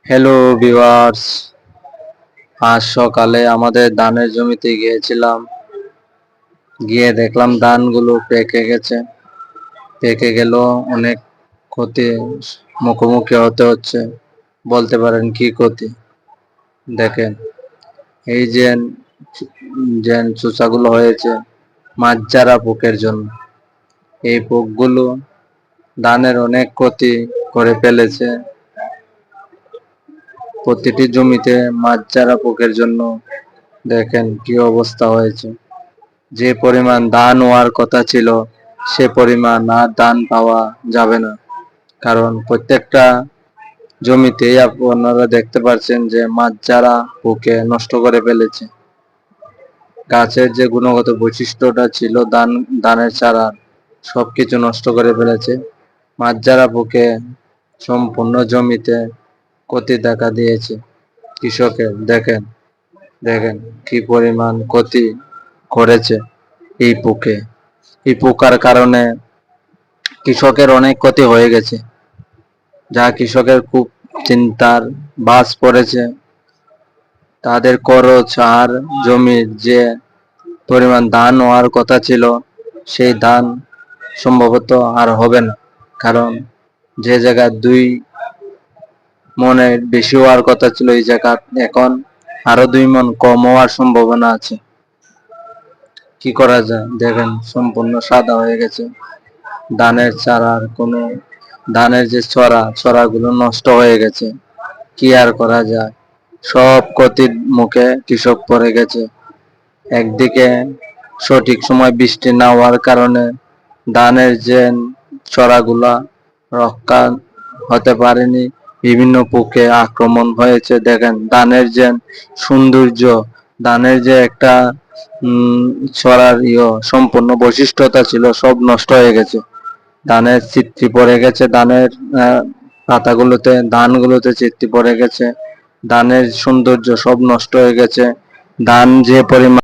Hello viewers, আজ সকালে আমাদের ধানের জমিতে গিয়েছিলাম। গিয়ে দেখলাম ধানগুলো পেকে গেল। অনেক ক্ষতি মুখোমুখি হতে হচ্ছে। বলতে পারেন কি ক্ষতি? দেখেন, এই যে চোষাগুলো হয়েছে মাঝজারা পোকের জন্য। এই পোকগুলো ধানের অনেক ক্ষতি করে ফেলেছে। প্রতিটি জমিতে মাঝজারা পোকের জন্য দেখেন কি অবস্থা হয়েছে। যে পরিমাণ ধান হওয়ার কথা ছিল সে পরিমাণ আর ধান পাওয়া যাবে না, কারণ প্রত্যেকটা জমিতেই আপনারা দেখতে পাচ্ছেন যে মাঝজারা পোকে নষ্ট করে ফেলেছে। গাছের যে গুণগত বৈশিষ্ট্যটা ছিল ধানের চারা সবকিছু নষ্ট করে ফেলেছে। মাঝজারা পোকে সম্পূর্ণ জমিতে ক্ষতি দেখা দিয়েছে কৃষকের। দেখেন দেখেন কি পরিমাণ ক্ষতি করেছে এই পোকে। এই পোকার কারণে কৃষকের অনেক ক্ষতি হয়ে গেছে, যা কৃষকের খুব চিন্তার ভাঁজ পড়েছে। তাদের খরচ আর জমির যে পরিমাণ ধান হওয়ার কথা ছিল সেই ধান সম্ভবত আর হবে না, কারণ যে জায়গায় 2 মনের বেশি হওয়ার কথা ছিল এই জায়গা এখন আরো 2 মন কম হওয়ার সম্ভাবনা আছে। কি করা যায়? দেখেন সম্পূর্ণ সাদা হয়ে গেছে। ধানের চারার কোনো ধানের যে ছড়াগুলো নষ্ট হয়ে গেছে। কি আর করা যায়? সব ক্ষতির মুখে কৃষক পড়ে গেছে। একদিকে সঠিক সময় বৃষ্টি না হওয়ার কারণে ধানের যে ছড়াগুলা রক্ষা হতে পারেনি, বিভিন্ন পোকে আক্রমণ হয়েছে। দেখেন ধানের যে সৌন্দর্য, ধানের যে একটা ছড়ার সম্পূর্ণ বৈশিষ্ট্যতা ছিল সব নষ্ট হয়ে গেছে। ধানের ছিটকে পড়ে গেছে, ধানের পাতাগুলোতে ধানগুলোতে ছিটকে পড়ে গেছে। ধানের সৌন্দর্য সব নষ্ট হয়ে গেছে। ধান যে পরিমাণ